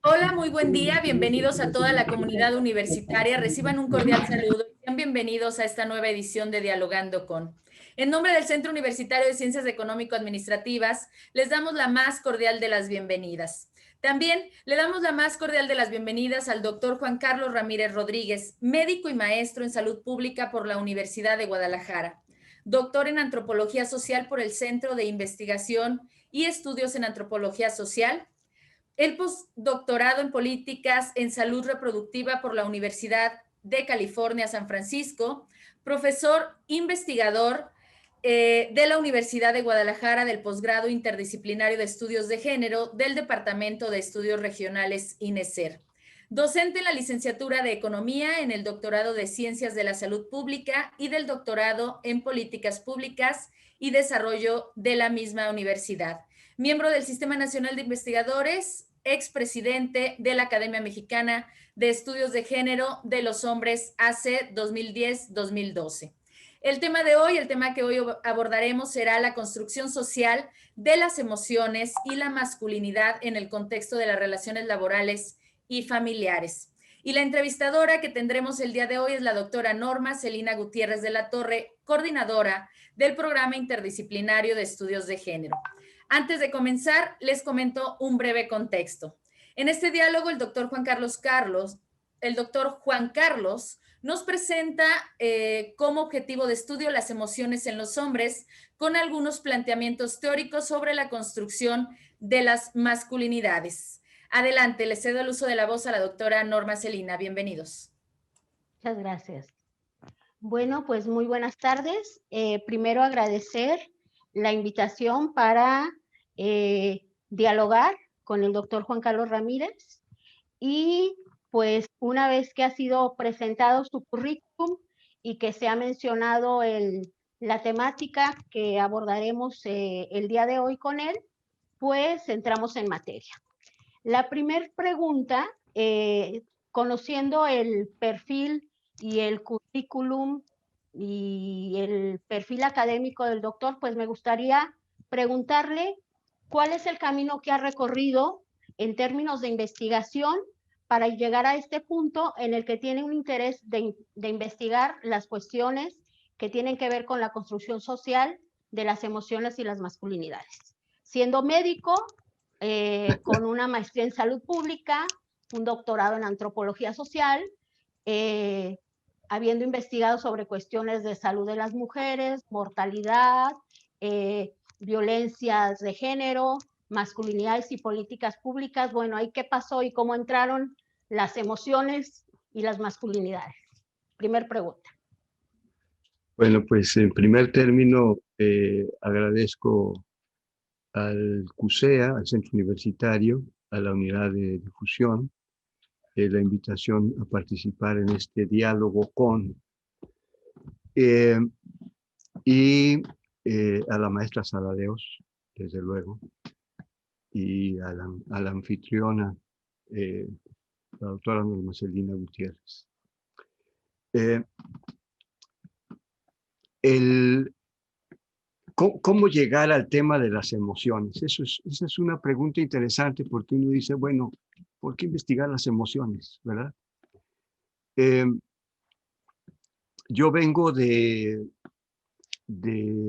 Hola, muy buen día. Bienvenidos a toda la comunidad universitaria. Reciban un cordial saludo y sean bienvenidos a esta nueva edición de Dialogando con. En nombre del Centro Universitario de Ciencias Económico-Administrativas, les damos la más cordial de las bienvenidas. También le damos la más cordial de las bienvenidas al doctor Juan Carlos Ramírez Rodríguez, médico y maestro en salud pública por la Universidad de Guadalajara, doctor en antropología social por el Centro de Investigación y Estudios en Antropología Social, el postdoctorado en políticas en salud reproductiva por la Universidad de California, San Francisco, profesor investigador de la Universidad de Guadalajara del posgrado interdisciplinario de estudios de género del Departamento de Estudios Regionales INESER. Docente en la licenciatura de Economía, en el doctorado de Ciencias de la Salud Pública y del doctorado en Políticas Públicas y Desarrollo de la misma universidad. Miembro del Sistema Nacional de Investigadores, expresidente de la Academia Mexicana de Estudios de Género de los Hombres AC 2010-2012. El tema de hoy, el tema que hoy abordaremos será la construcción social de las emociones y la masculinidad en el contexto de las relaciones laborales y familiares. Y la entrevistadora que tendremos el día de hoy es la doctora Norma Celina Gutiérrez de la Torre, coordinadora del Programa Interdisciplinario de Estudios de Género. Antes de comenzar, les comento un breve contexto. En este diálogo, el doctor Juan Carlos nos presenta como objetivo de estudio las emociones en los hombres, con algunos planteamientos teóricos sobre la construcción de las masculinidades. Adelante, le cedo el uso de la voz a la doctora Norma Celina. Bienvenidos. Muchas gracias. Bueno, pues muy buenas tardes. Primero agradecer la invitación para dialogar con el doctor Juan Carlos Ramírez y pues una vez que ha sido presentado su currículum y que se ha mencionado la temática que abordaremos el día de hoy con él, pues entramos en materia. La primera pregunta, conociendo el perfil y el currículum y el perfil académico del doctor, pues me gustaría preguntarle cuál es el camino que ha recorrido en términos de investigación para llegar a este punto en el que tiene un interés de investigar las cuestiones que tienen que ver con la construcción social de las emociones y las masculinidades. Siendo médico, con una maestría en salud pública, un doctorado en antropología social, habiendo investigado sobre cuestiones de salud de las mujeres, mortalidad, violencias de género, masculinidades y políticas públicas. Bueno, ahí qué pasó y cómo entraron las emociones y las masculinidades. Primer pregunta. Bueno, pues en primer término agradezco al CUSEA, al Centro Universitario, a la Unidad de Difusión, la invitación a participar en este diálogo y a la maestra Saladeos, desde luego, y a la anfitriona, la doctora Norma Celina Gutiérrez. ¿Cómo llegar al tema de las emociones? Esa es una pregunta interesante porque uno dice, bueno, ¿por qué investigar las emociones, verdad? Yo vengo de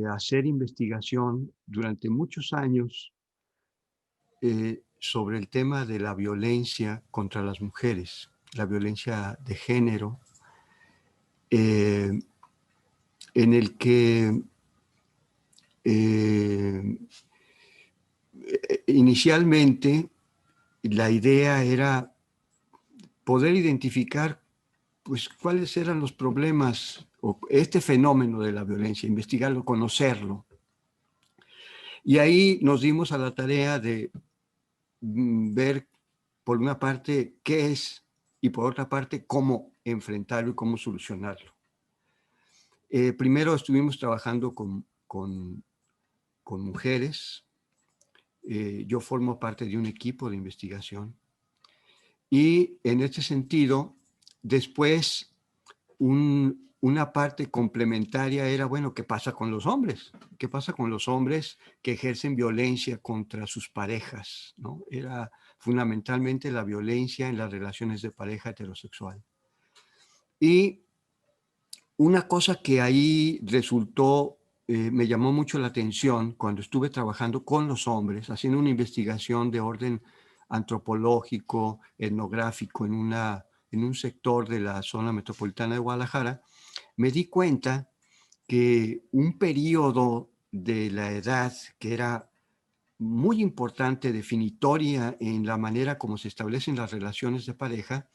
hacer investigación durante muchos años sobre el tema de la violencia contra las mujeres, la violencia de género, en el que inicialmente la idea era poder identificar pues cuáles eran los problemas o este fenómeno de la violencia, investigarlo, conocerlo. Y ahí nos dimos a la tarea de ver por una parte qué es y por otra parte cómo enfrentarlo y cómo solucionarlo. Primero estuvimos trabajando con mujeres. Yo formo parte de un equipo de investigación y en este sentido, después una parte complementaria era, bueno, ¿qué pasa con los hombres? ¿Qué pasa con los hombres que ejercen violencia contra sus parejas? ¿No? Era fundamentalmente la violencia en las relaciones de pareja heterosexual. Y una cosa que ahí resultó, me llamó mucho la atención cuando estuve trabajando con los hombres, haciendo una investigación de orden antropológico, etnográfico en un sector de la zona metropolitana de Guadalajara, me di cuenta que un periodo de la edad que era muy importante, definitoria en la manera como se establecen las relaciones de pareja,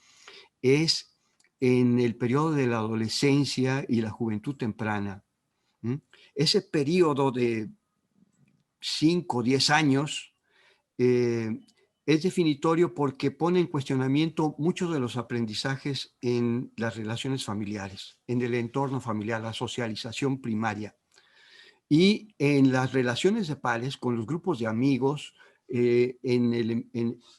es en el periodo de la adolescencia y la juventud temprana. ¿Mm? Ese periodo de 5 o 10 años es definitorio porque pone en cuestionamiento muchos de los aprendizajes en las relaciones familiares, en el entorno familiar, la socialización primaria. Y en las relaciones de pares, con los grupos de amigos, en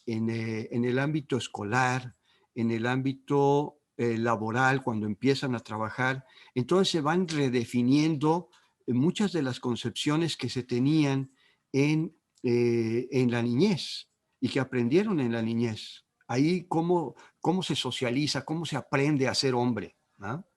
el ámbito escolar, en el ámbito laboral, cuando empiezan a trabajar, entonces se van redefiniendo muchas de las concepciones que se tenían en la niñez y que aprendieron en la niñez. Ahí cómo se socializa, cómo se aprende a ser hombre, ¿no?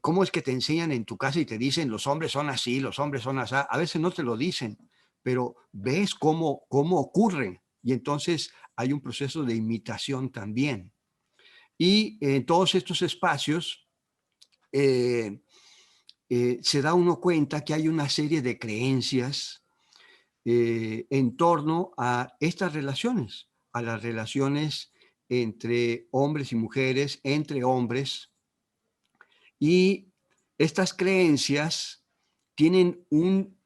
¿Cómo es que te enseñan en tu casa y te dicen los hombres son así, los hombres son así? A veces no te lo dicen, pero ves cómo ocurre y entonces hay un proceso de imitación también. Y en todos estos espacios se da uno cuenta que hay una serie de creencias en torno a estas relaciones, a las relaciones entre hombres y mujeres, entre hombres. Y estas creencias tienen un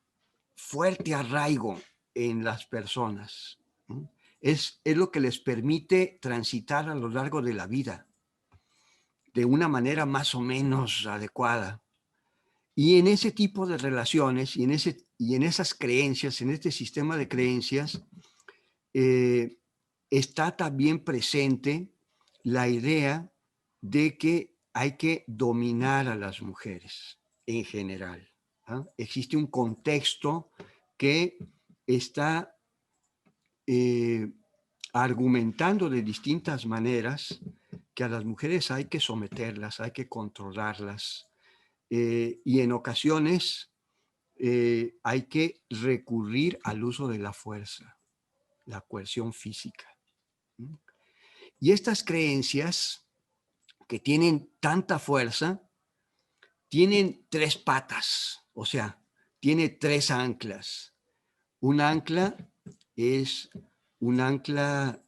fuerte arraigo en las personas. ¿No? Es lo que les permite transitar a lo largo de la vida de una manera más o menos adecuada. Y en ese tipo de relaciones y en esas creencias, en este sistema de creencias, está también presente la idea de que hay que dominar a las mujeres en general. ¿Ah? Existe un contexto que está argumentando de distintas maneras que a las mujeres hay que someterlas, hay que controlarlas, y en ocasiones hay que recurrir al uso de la fuerza, la coerción física. Y estas creencias que tienen tanta fuerza, tienen 3 patas, o sea, tiene 3 anclas. Un ancla es un ancla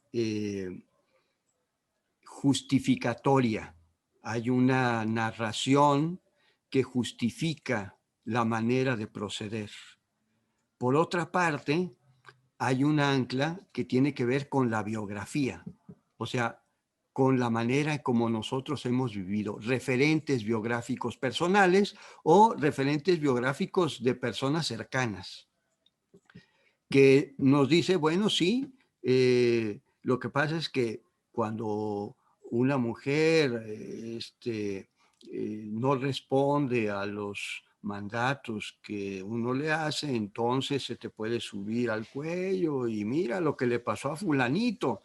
justificatoria. Hay una narración que justifica la manera de proceder. Por otra parte, hay un ancla que tiene que ver con la biografía, o sea, con la manera como nosotros hemos vivido, referentes biográficos personales o referentes biográficos de personas cercanas, que nos dice, bueno, sí, lo que pasa es que cuando una mujer no responde a los mandatos que uno le hace, entonces se te puede subir al cuello y mira lo que le pasó a fulanito,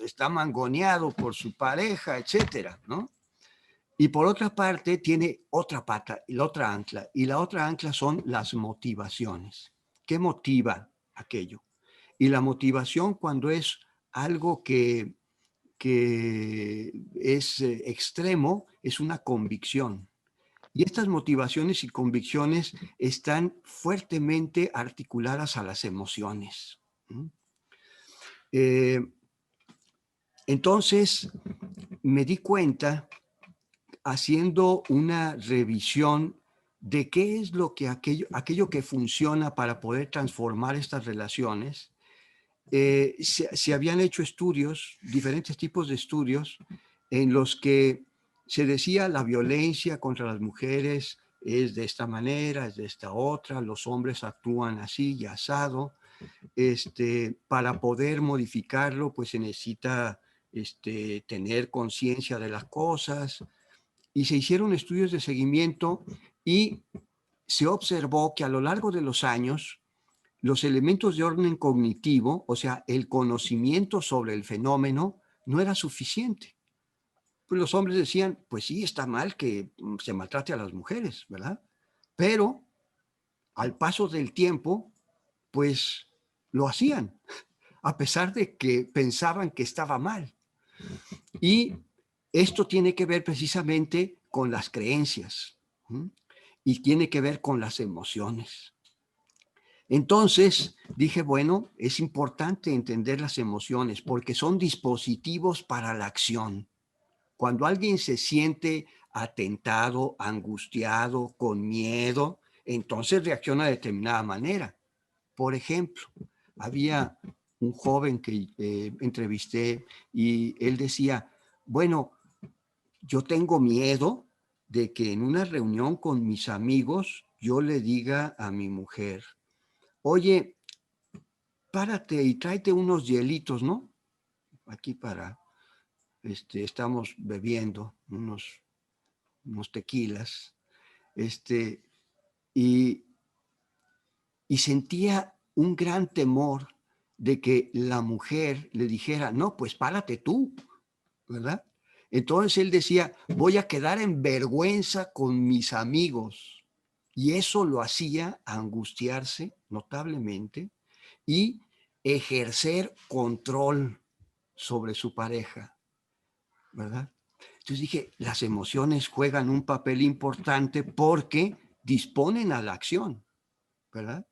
está mangoneado por su pareja, etcétera, ¿no? Y por otra parte tiene otra pata, la otra ancla, y la otra ancla son las motivaciones. ¿Qué motiva aquello? Y la motivación, cuando es algo que es extremo, es una convicción. Y estas motivaciones y convicciones están fuertemente articuladas a las emociones. Entonces, me di cuenta, haciendo una revisión de qué es lo que aquello que funciona para poder transformar estas relaciones, se habían hecho estudios, diferentes tipos de estudios, en los que se decía la violencia contra las mujeres es de esta manera, es de esta otra, los hombres actúan así y asado. Para poder modificarlo, pues se necesita tener conciencia de las cosas. Y se hicieron estudios de seguimiento y se observó que a lo largo de los años, los elementos de orden cognitivo, o sea, el conocimiento sobre el fenómeno, no era suficiente. Pues los hombres decían, pues sí, está mal que se maltrate a las mujeres, ¿verdad? Pero al paso del tiempo, pues lo hacían, a pesar de que pensaban que estaba mal. Y esto tiene que ver precisamente con las creencias, ¿sí? Y tiene que ver con las emociones. Entonces dije, bueno, es importante entender las emociones porque son dispositivos para la acción. Cuando alguien se siente atentado, angustiado, con miedo, entonces reacciona de determinada manera. Por ejemplo, había un joven que entrevisté y él decía, bueno, yo tengo miedo de que en una reunión con mis amigos yo le diga a mi mujer, oye, párate y tráete unos hielitos, ¿no? Aquí estamos bebiendo unos tequilas, y, y sentía un gran temor de que la mujer le dijera, no, pues párate tú, ¿verdad? Entonces él decía, voy a quedar en vergüenza con mis amigos. Y eso lo hacía angustiarse notablemente y ejercer control sobre su pareja, ¿verdad? Entonces dije, las emociones juegan un papel importante porque disponen a la acción, ¿verdad?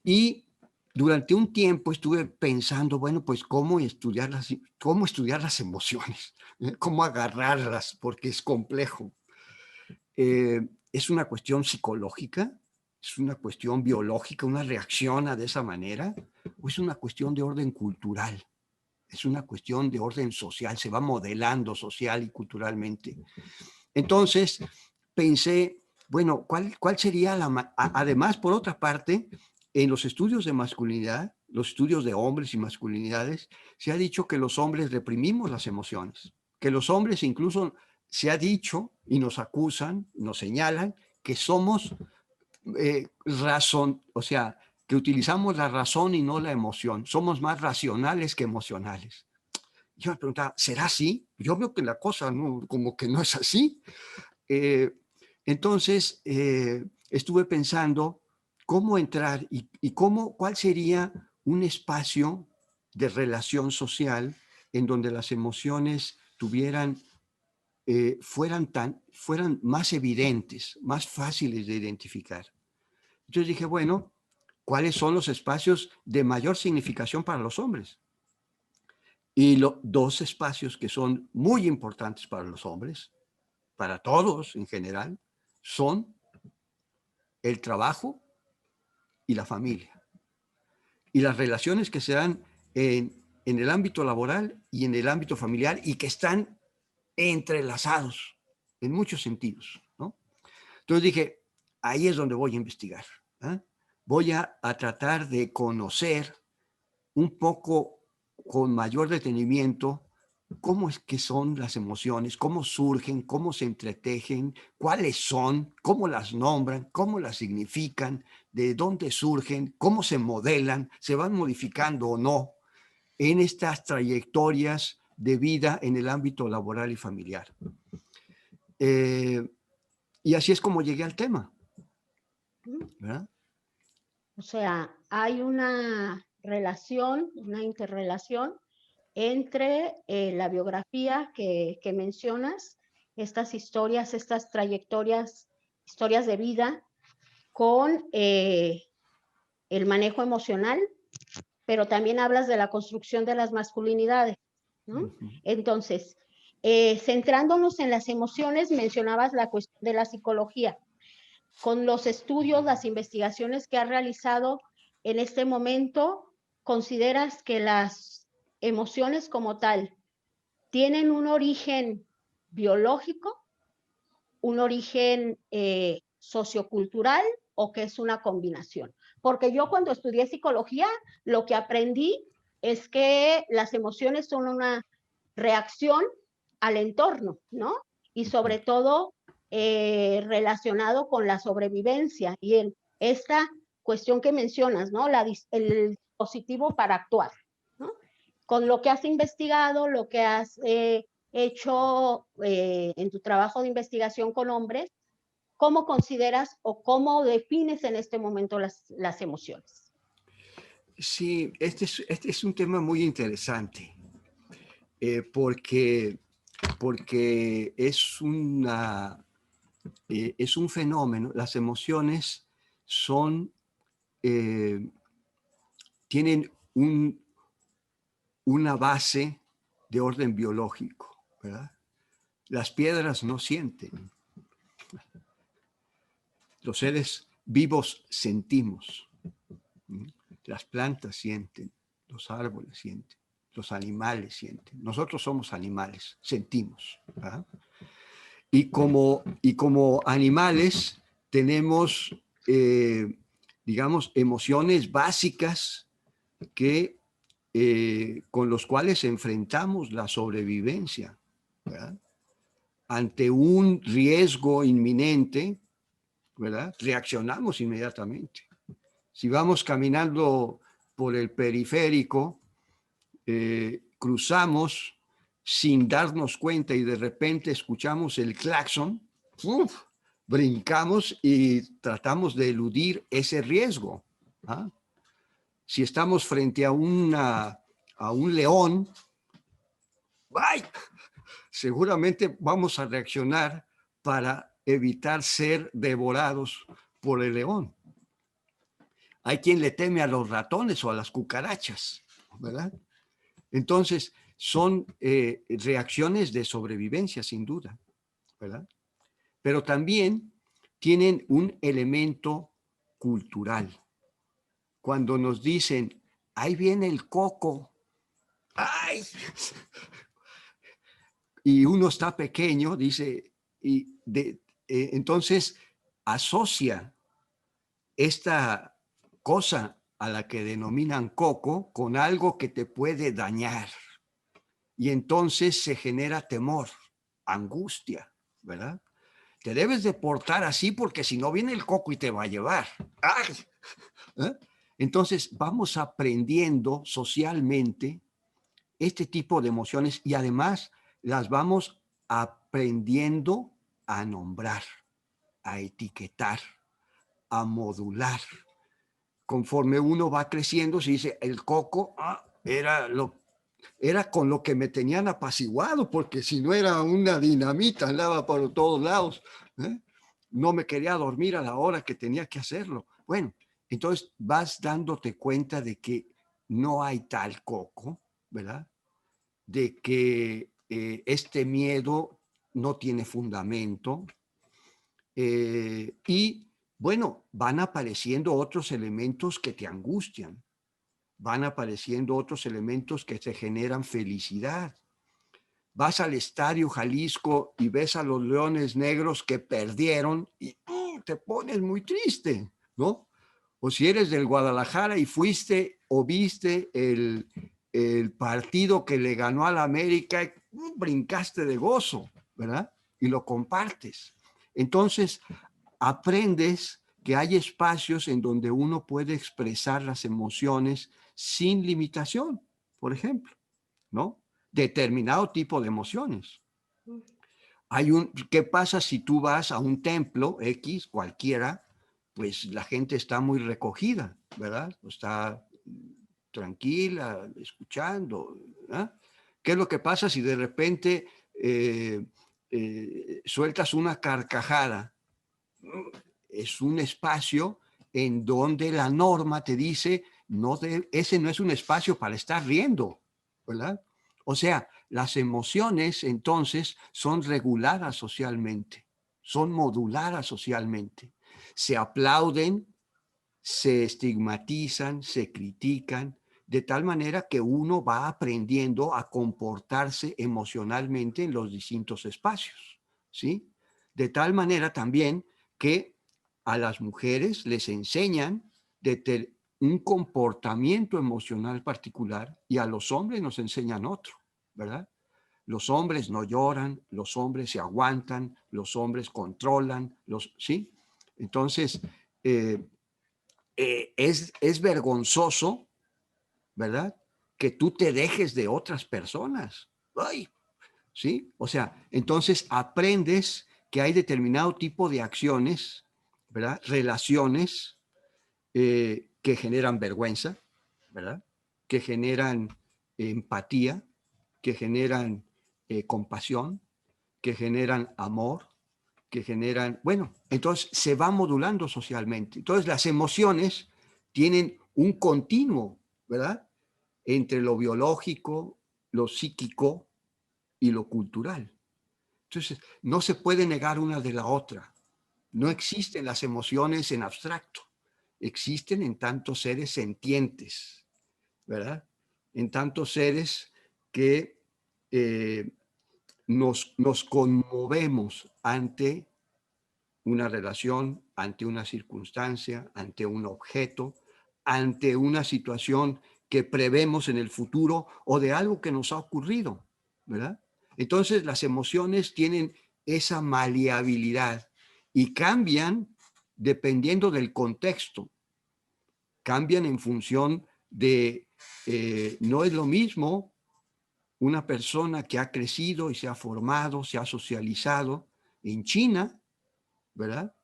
Y durante un tiempo estuve pensando, bueno, pues cómo estudiar las emociones, cómo agarrarlas, porque es complejo. Es una cuestión psicológica, es una cuestión biológica, una reacciona de esa manera, o es una cuestión de orden cultural, es una cuestión de orden social, se va modelando social y culturalmente. Entonces pensé, bueno, ¿cuál sería además, por otra parte, en los estudios de masculinidad, los estudios de hombres y masculinidades, se ha dicho que los hombres reprimimos las emociones, que los hombres incluso se ha dicho y nos acusan, nos señalan que somos o sea, que utilizamos la razón y no la emoción. Somos más racionales que emocionales. Yo me preguntaba, ¿será así? Yo veo que la cosa como que no es así. Entonces, estuve pensando cómo entrar y cuál sería un espacio de relación social en donde las emociones fueran más evidentes, más fáciles de identificar. Entonces dije, bueno, ¿cuáles son los espacios de mayor significación para los hombres? Y dos espacios que son muy importantes para los hombres, para todos en general, son el trabajo y la familia. Y las relaciones que se dan en el ámbito laboral y en el ámbito familiar y que están entrelazados en muchos sentidos, ¿no? Entonces dije, ahí es donde voy a investigar, ¿eh? Voy a tratar de conocer un poco con mayor detenimiento cómo es que son las emociones, cómo surgen, cómo se entretejen, cuáles son, cómo las nombran, cómo las significan, de dónde surgen, cómo se modelan, se van modificando o no en estas trayectorias de vida en el ámbito laboral y familiar. Y así es como llegué al tema, ¿verdad? O sea, hay una relación, una interrelación entre la biografía que mencionas, estas historias, estas trayectorias, historias de vida, con el manejo emocional, pero también hablas de la construcción de las masculinidades, ¿no? Entonces, centrándonos en las emociones, mencionabas la cuestión de la psicología. Con los estudios, las investigaciones que has realizado en este momento, ¿consideras que las emociones como tal tienen un origen biológico, un origen sociocultural o que es una combinación? Porque yo cuando estudié psicología, lo que aprendí es que las emociones son una reacción al entorno, ¿no? Y sobre todo relacionado con la sobrevivencia y esta cuestión que mencionas, ¿no? El dispositivo para actuar, ¿no? Con lo que has investigado, lo que has hecho en tu trabajo de investigación con hombres, ¿cómo consideras o cómo defines en este momento las emociones? Sí, este es un tema muy interesante, porque es es un fenómeno. Las emociones son, tienen una base de orden biológico, ¿verdad? Las piedras no sienten. Los seres vivos sentimos. Las plantas sienten, los árboles sienten, los animales sienten. Nosotros somos animales, sentimos, ¿verdad? Y como animales tenemos, digamos, emociones básicas que, con los cuales enfrentamos la sobrevivencia, ¿verdad? Ante un riesgo inminente, ¿verdad? Reaccionamos inmediatamente. Si vamos caminando por el periférico, cruzamos sin darnos cuenta y de repente escuchamos el claxon, ¡uf! Brincamos y tratamos de eludir ese riesgo. ¿Ah? Si estamos frente a un león, ¡ay! Seguramente vamos a reaccionar para evitar ser devorados por el león. Hay quien le teme a los ratones o a las cucarachas, ¿verdad? Entonces, son reacciones de sobrevivencia, sin duda, ¿verdad? Pero también tienen un elemento cultural. Cuando nos dicen, ahí viene el coco, ¡ay! Y uno está pequeño, dice, entonces asocia esta cosa a la que denominan coco con algo que te puede dañar. Y entonces se genera temor, angustia, ¿verdad? Te debes de portar así porque si no viene el coco y te va a llevar. ¡Ay! ¿Eh? Entonces vamos aprendiendo socialmente este tipo de emociones y además las vamos aprendiendo a nombrar, a etiquetar, a modular. Conforme uno va creciendo, se dice, el coco era con lo que me tenían apaciguado, porque si no era una dinamita, andaba por todos lados. ¿Eh? No me quería dormir a la hora que tenía que hacerlo. Bueno, entonces vas dándote cuenta de que no hay tal coco, ¿verdad? De que este miedo no tiene fundamento. Y bueno, van apareciendo otros elementos que te angustian, van apareciendo otros elementos que te generan felicidad. Vas al Estadio Jalisco y ves a los Leones Negros que perdieron y te pones muy triste, ¿no? O si eres del Guadalajara y fuiste o viste el partido que le ganó al América, brincaste de gozo, ¿verdad? Y lo compartes. Entonces, aprendes que hay espacios en donde uno puede expresar las emociones sin limitación, por ejemplo, ¿no? Determinado tipo de emociones. ¿Qué pasa si tú vas a un templo X, cualquiera? Pues la gente está muy recogida, ¿verdad? Está tranquila, escuchando, ¿verdad? ¿Qué es lo que pasa si de repente sueltas una carcajada? Es un espacio en donde la norma te dice, ese no es un espacio para estar riendo, ¿verdad? O sea, las emociones entonces son reguladas socialmente, son moduladas socialmente. Se aplauden, se estigmatizan, se critican, de tal manera que uno va aprendiendo a comportarse emocionalmente en los distintos espacios, ¿sí? De tal manera también que a las mujeres les enseñan un comportamiento emocional particular y a los hombres nos enseñan otro, ¿verdad? Los hombres no lloran, los hombres se aguantan, los hombres controlan, ¿sí? Entonces, es vergonzoso, ¿verdad? Que tú te dejes de otras personas. Ay, ¿sí? O sea, entonces aprendes que hay determinado tipo de acciones, ¿verdad? Relaciones que generan vergüenza, ¿verdad? Que generan empatía, que generan compasión, que generan amor, que generan, bueno, entonces se va modulando socialmente. Entonces las emociones tienen un continuo, ¿verdad? Entre lo biológico, lo psíquico y lo cultural. Entonces, no se puede negar una de la otra. No existen las emociones en abstracto. Existen en tantos seres sentientes, ¿verdad? En tantos seres que nos conmovemos ante una relación, ante una circunstancia, ante un objeto, ante una situación que prevemos en el futuro o de algo que nos ha ocurrido, ¿verdad? Entonces las emociones tienen esa maleabilidad y cambian dependiendo del contexto, cambian en función de, no es lo mismo una persona que ha crecido y se ha formado, se ha socializado en China, ¿verdad?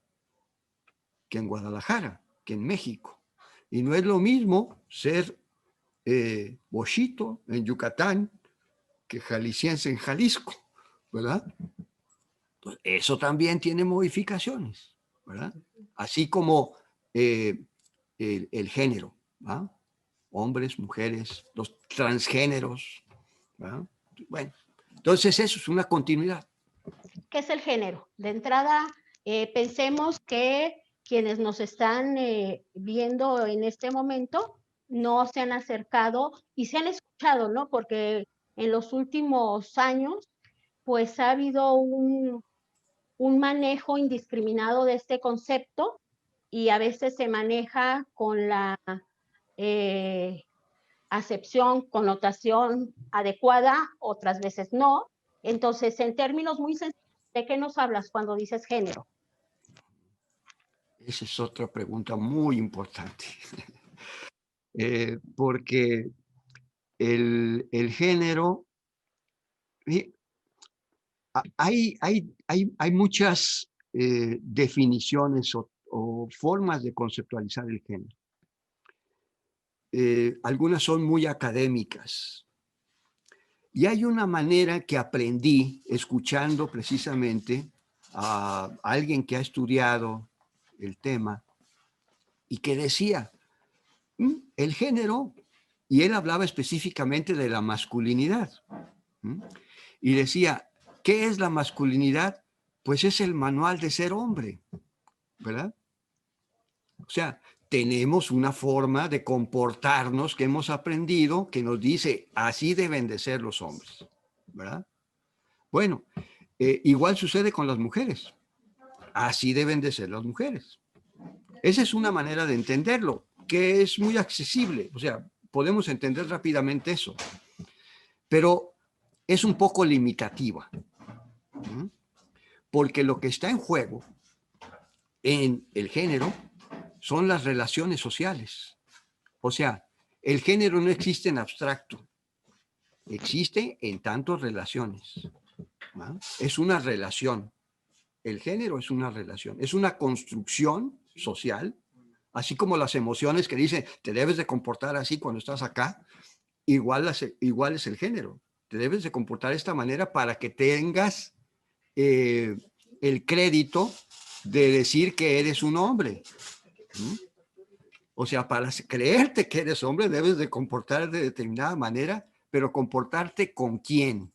Que en Guadalajara, que en México. Y no es lo mismo ser bochito en Yucatán que jalisciense en Jalisco, ¿verdad? Pues eso también tiene modificaciones, ¿verdad? Así como el género, ¿verdad? Hombres, mujeres, los transgéneros, ¿verdad? Bueno, entonces eso es una continuidad. ¿Qué es el género? De entrada, pensemos que quienes nos están viendo en este momento no se han acercado y se han escuchado, ¿no? Porque en los últimos años, pues ha habido un manejo indiscriminado de este concepto y a veces se maneja con la acepción, connotación adecuada, otras veces no. Entonces, en términos muy sencillos, ¿de qué nos hablas cuando dices género? Esa es otra pregunta muy importante. Porque el género, hay muchas definiciones o formas de conceptualizar el género. Algunas son muy académicas. Y hay una manera que aprendí escuchando precisamente a alguien que ha estudiado el tema y que decía, el género, y él hablaba específicamente de la masculinidad, y decía, ¿qué es la masculinidad? Pues es el manual de ser hombre, ¿verdad? O sea, tenemos una forma de comportarnos que hemos aprendido que nos dice, así deben de ser los hombres, ¿verdad? Bueno, igual sucede con las mujeres. Así deben de ser las mujeres. Esa es una manera de entenderlo, que es muy accesible. O sea, podemos entender rápidamente eso. Pero es un poco limitativa. Porque lo que está en juego en el género son las relaciones sociales. O sea, el género no existe en abstracto. Existe en tantas relaciones. ¿No? Es una relación. El género es una relación. Es una construcción social, así como las emociones que dicen, te debes de comportar así cuando estás acá, igual es el género. Te debes de comportar de esta manera para que tengas el crédito de decir que eres un hombre. O sea, para creerte que eres hombre debes de comportar de determinada manera, pero comportarte con quién.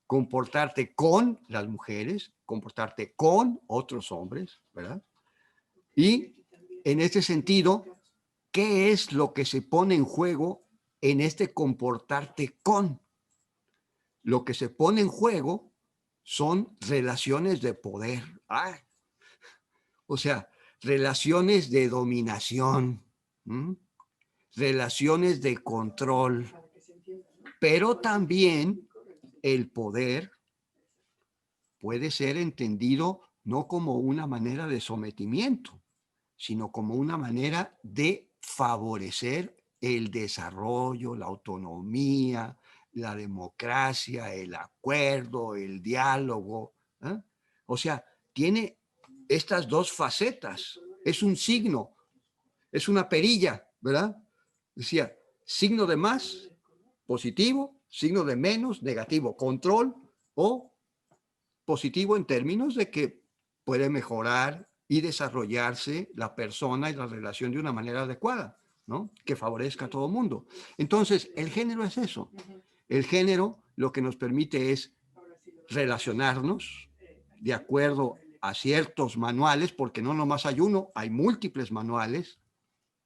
Comportarte con las mujeres, comportarte con otros hombres, ¿verdad? Y en este sentido, ¿qué es lo que se pone en juego en este comportarte con? Lo que se pone en juego son relaciones de poder. ¡Ay! O sea, relaciones de dominación, relaciones de control, pero también el poder puede ser entendido no como una manera de sometimiento, sino como una manera de favorecer el desarrollo, la autonomía, la democracia, el acuerdo, el diálogo. ¿Eh? O sea, tiene estas dos facetas. Es un signo, es una perilla, ¿verdad? Decía, signo de más, positivo, signo de menos, negativo, control o positivo en términos de que puede mejorar y desarrollarse la persona y la relación de una manera adecuada, ¿no? Que favorezca a todo el mundo. Entonces, el género es eso. El género lo que nos permite es relacionarnos de acuerdo a ciertos manuales, porque no nomás hay uno, hay múltiples manuales,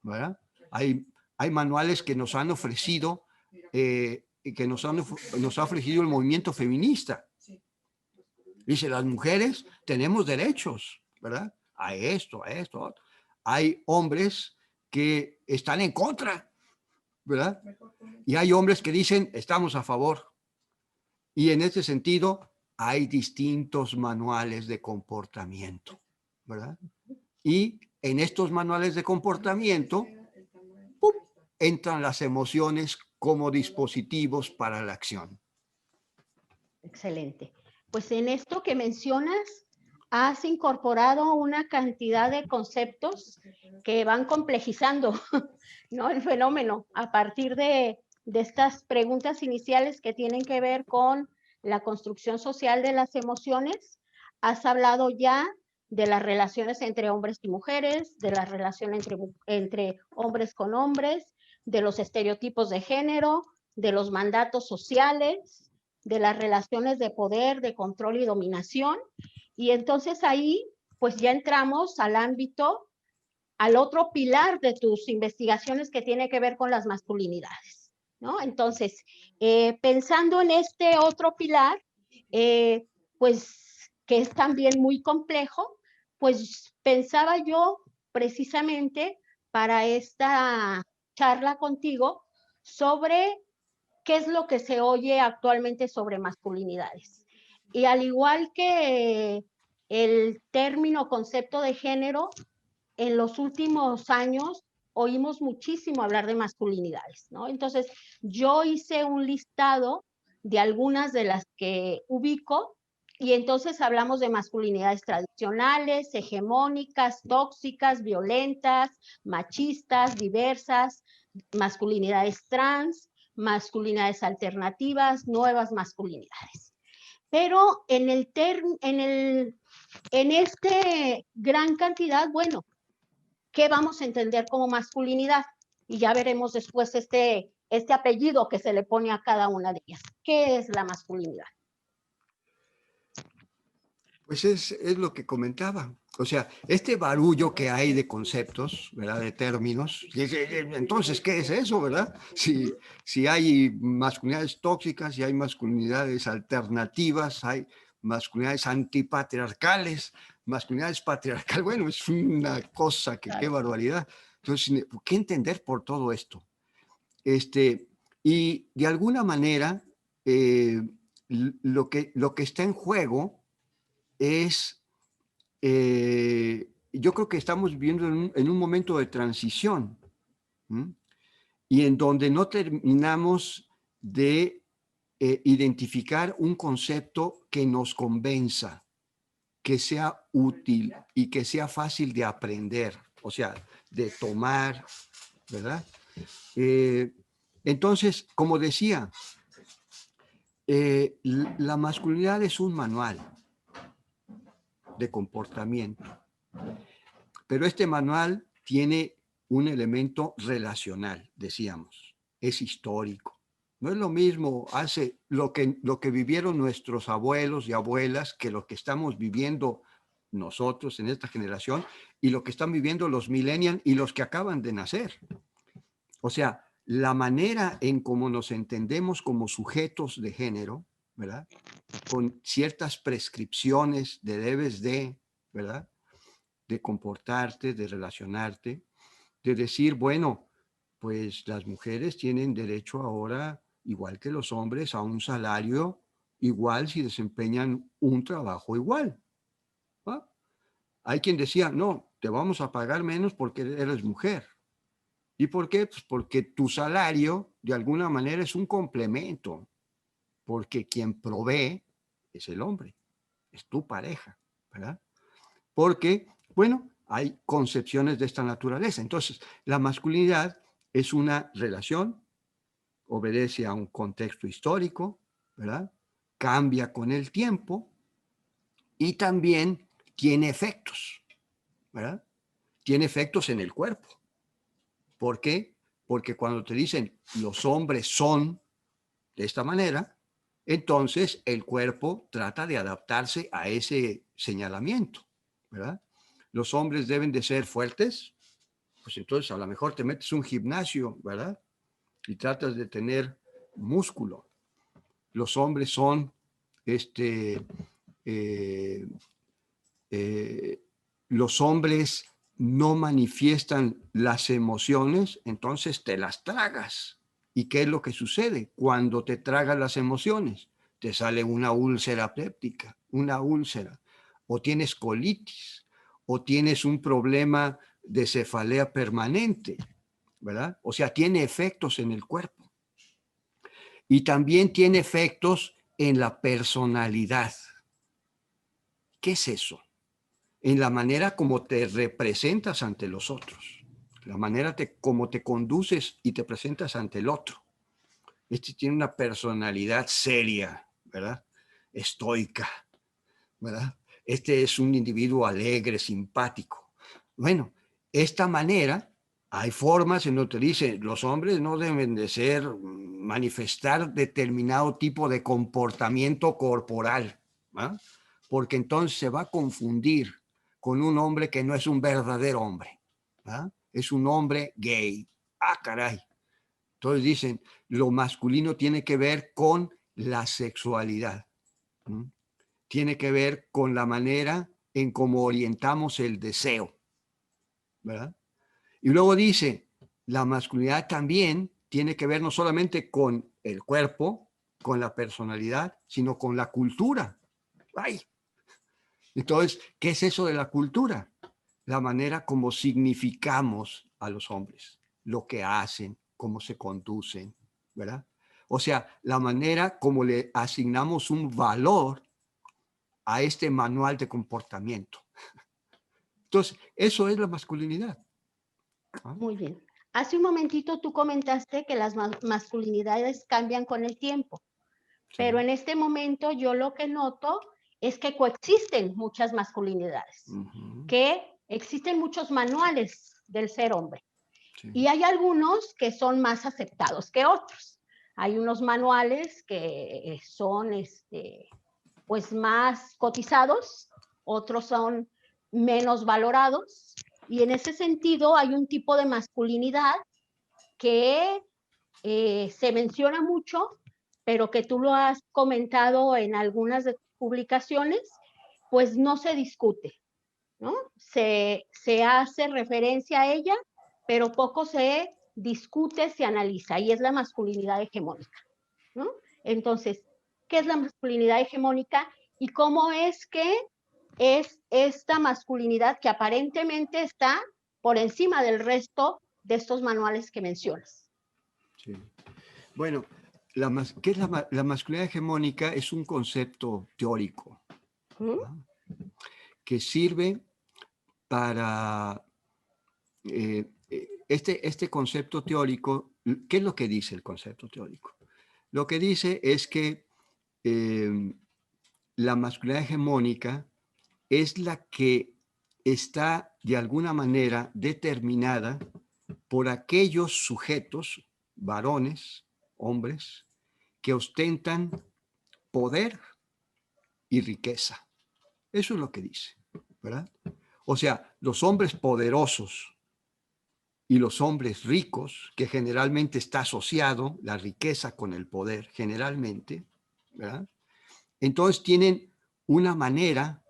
¿verdad? Hay manuales que nos han ofrecido, que nos ha ofrecido el movimiento feminista. Dice, las mujeres tenemos derechos, ¿verdad? A esto, a esto. Hay hombres que están en contra, ¿verdad? Y hay hombres que dicen, estamos a favor. Y en ese sentido, hay distintos manuales de comportamiento, ¿verdad? Y en estos manuales de comportamiento, ¡pum!, entran las emociones como dispositivos para la acción. Excelente. Pues en esto que mencionas, has incorporado una cantidad de conceptos que van complejizando, ¿no?, el fenómeno a partir de estas preguntas iniciales que tienen que ver con la construcción social de las emociones. Has hablado ya de las relaciones entre hombres y mujeres, de la relación entre hombres con hombres, de los estereotipos de género, de los mandatos sociales, de las relaciones de poder, de control y dominación. Y entonces ahí, pues ya entramos al ámbito, al otro pilar de tus investigaciones que tiene que ver con las masculinidades, ¿no? Entonces, pensando en este otro pilar, pues que es también muy complejo, pues pensaba yo precisamente para esta charla contigo sobre qué es lo que se oye actualmente sobre masculinidades. Y al igual que el término concepto de género, en los últimos años oímos muchísimo hablar de masculinidades, ¿no? Entonces, yo hice un listado de algunas de las que ubico y entonces hablamos de masculinidades tradicionales, hegemónicas, tóxicas, violentas, machistas, diversas, masculinidades trans, masculinidades alternativas, nuevas masculinidades. Pero en este gran cantidad, bueno, ¿qué vamos a entender como masculinidad? Y ya veremos después este apellido que se le pone a cada una de ellas. ¿Qué es la masculinidad? Pues es lo que comentaba. O sea, este barullo que hay de conceptos, ¿verdad? De términos. Entonces, ¿qué es eso, verdad? Si hay masculinidades tóxicas, si hay masculinidades alternativas, hay masculinidades antipatriarcales, masculinidades patriarcales. Bueno, es una cosa que qué barbaridad. Entonces, ¿qué entender por todo esto? Y de alguna manera, lo que está en juego es, yo creo que estamos viviendo en un momento de transición, ¿m? Y en donde no terminamos de identificar un concepto que nos convenza, que sea útil y que sea fácil de aprender, o sea, de tomar, ¿verdad? Entonces, como decía, la masculinidad es un manual de comportamiento. Pero este manual tiene un elemento relacional, decíamos, es histórico. No es lo mismo hace lo que vivieron nuestros abuelos y abuelas que lo que estamos viviendo nosotros en esta generación y lo que están viviendo los millennials y los que acaban de nacer. O sea, la manera en cómo nos entendemos como sujetos de género, ¿verdad? Con ciertas prescripciones de debes de, ¿verdad? De comportarte, de relacionarte, de decir, bueno, pues las mujeres tienen derecho ahora, igual que los hombres, a un salario igual si desempeñan un trabajo igual. ¿Va? Hay quien decía, no, te vamos a pagar menos porque eres mujer. ¿Y por qué? Pues porque tu salario de alguna manera es un complemento, porque quien provee es el hombre, es tu pareja, ¿verdad? Porque, bueno, hay concepciones de esta naturaleza. Entonces, la masculinidad es una relación, obedece a un contexto histórico, ¿verdad? Cambia con el tiempo y también tiene efectos, ¿verdad? Tiene efectos en el cuerpo. ¿Por qué? Porque cuando te dicen los hombres son de esta manera, entonces el cuerpo trata de adaptarse a ese señalamiento, ¿verdad? Los hombres deben de ser fuertes, pues entonces a lo mejor te metes un gimnasio, ¿verdad? Y tratas de tener músculo. Los hombres son, eh, eh, los hombres no manifiestan las emociones, entonces te las tragas. ¿Y qué es lo que sucede cuando te tragas las emociones? Te sale una úlcera péptica, una úlcera, o tienes colitis, o tienes un problema de cefalea permanente, ¿verdad? O sea, tiene efectos en el cuerpo. Y también tiene efectos en la personalidad. ¿Qué es eso? En la manera como te representas ante los otros, la manera como te conduces y te presentas ante el otro. Este tiene una personalidad seria, ¿verdad? Estoica, ¿verdad? Este es un individuo alegre, simpático. Bueno, esta manera, hay formas en donde te dice, los hombres no deben de manifestar determinado tipo de comportamiento corporal, ¿verdad? Porque entonces se va a confundir con un hombre que no es un verdadero hombre, ¿verdad? Es un hombre gay. Ah, caray. Entonces dicen, lo masculino tiene que ver con la sexualidad. ¿Mm? Tiene que ver con la manera en cómo orientamos el deseo, ¿verdad? Y luego dice, la masculinidad también tiene que ver no solamente con el cuerpo, con la personalidad, sino con la cultura. ¡Ay! Entonces, ¿qué es eso de la cultura? La manera como significamos a los hombres, lo que hacen, cómo se conducen, ¿verdad? O sea, la manera como le asignamos un valor a este manual de comportamiento. Entonces, eso es la masculinidad. ¿Ah? Muy bien. Hace un momentito tú comentaste que las masculinidades cambian con el tiempo, pero Sí. en este momento yo lo que noto es que coexisten muchas masculinidades, que existen muchos manuales del ser hombre Sí. y hay algunos que son más aceptados que otros. Hay unos manuales que son pues más cotizados, otros son menos valorados y en ese sentido hay un tipo de masculinidad que se menciona mucho, pero que tú lo has comentado en algunas de tus publicaciones, pues no se discute, ¿no? Se hace referencia a ella, pero poco se discute, se analiza, y es la masculinidad hegemónica, ¿no? Entonces, ¿qué es la masculinidad hegemónica y cómo es que es esta masculinidad que aparentemente está por encima del resto de estos manuales que mencionas? Sí. Bueno, ¿qué es la masculinidad hegemónica? Es un concepto teórico, ¿no? Que sirve para este concepto teórico. ¿Qué es lo que dice el concepto teórico? Lo que dice es que la masculinidad hegemónica es la que está de alguna manera determinada por aquellos sujetos, varones, hombres, que ostentan poder y riqueza. Eso es lo que dice, ¿verdad? O sea, los hombres poderosos y los hombres ricos, que generalmente está asociado la riqueza con el poder, generalmente, ¿verdad? Entonces tienen una manera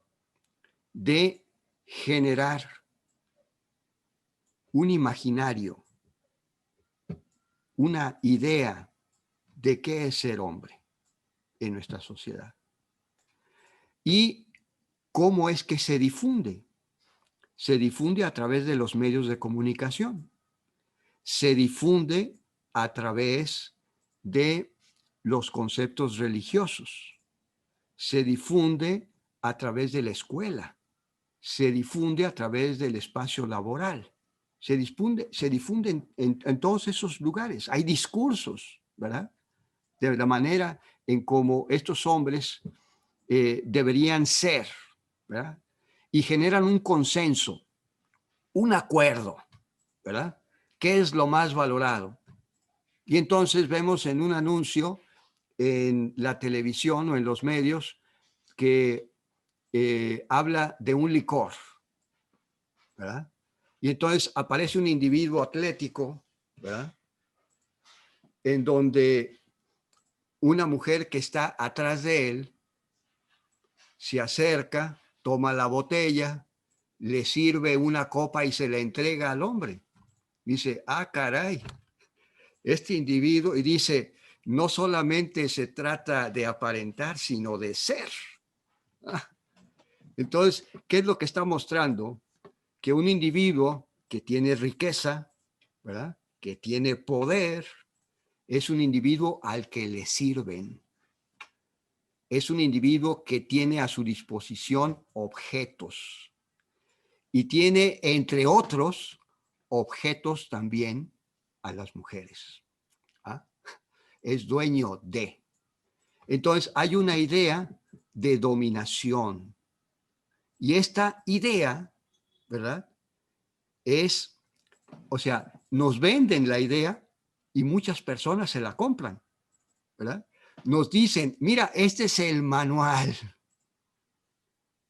de generar un imaginario, una idea de qué es ser hombre en nuestra sociedad y cómo es que se difunde. se difunde a través de los medios de comunicación, se difunde a través de los conceptos religiosos, se difunde a través de la escuela, se difunde a través del espacio laboral, se difunde en todos esos lugares. Hay discursos, ¿verdad? De la manera en cómo estos hombres deberían ser, ¿verdad? Y generan un consenso, un acuerdo, ¿verdad? ¿Qué es lo más valorado? Y entonces vemos en un anuncio en la televisión o en los medios que habla de un licor, ¿verdad? Y entonces aparece un individuo atlético, ¿verdad? En donde una mujer que está atrás de él se acerca, toma la botella, le sirve una copa y se la entrega al hombre. Dice, ah, caray, este individuo, y dice, no solamente se trata de aparentar, sino de ser. Ah, entonces, ¿qué es lo que está mostrando? Que un individuo que tiene riqueza, ¿verdad? Que tiene poder, es un individuo al que le sirven. Es un individuo que tiene a su disposición objetos y tiene, entre otros, objetos también a las mujeres. ¿Ah? Es dueño de. Entonces, hay una idea de dominación. Y esta idea, ¿verdad? Es, o sea, nos venden la idea y muchas personas se la compran, ¿verdad? Nos dicen, mira, este es el manual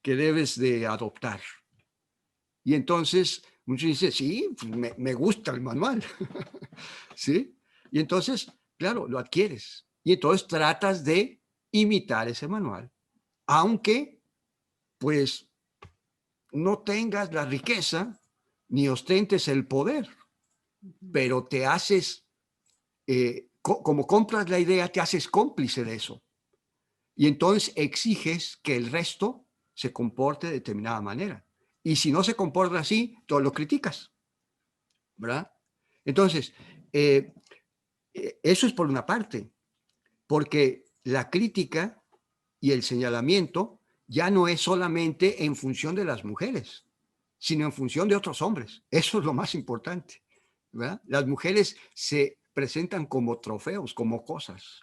que debes de adoptar. Y entonces muchos dicen, sí, me gusta el manual, ¿sí? Y entonces, claro, lo adquieres. Y entonces tratas de imitar ese manual, aunque, pues, no tengas la riqueza ni ostentes el poder, pero te haces, como compras la idea, te haces cómplice de eso. Y entonces exiges que el resto se comporte de determinada manera. Y si no se comporta así, tú lo criticas, ¿verdad? Entonces, eso es por una parte, porque la crítica y el señalamiento ya no es solamente en función de las mujeres, sino en función de otros hombres. Eso es lo más importante, ¿verdad? Las mujeres se presentan como trofeos, como cosas,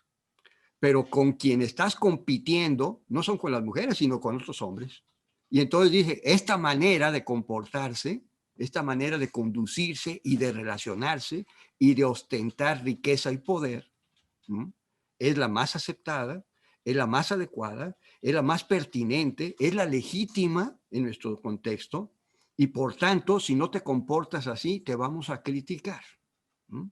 pero con quien estás compitiendo no son con las mujeres, sino con otros hombres. Y entonces dije, esta manera de comportarse, esta manera de conducirse y de relacionarse y de ostentar riqueza y poder, ¿no? Es la más aceptada, es la más adecuada, es la más pertinente, es la legítima en nuestro contexto y por tanto, si no te comportas así, te vamos a criticar, ¿no?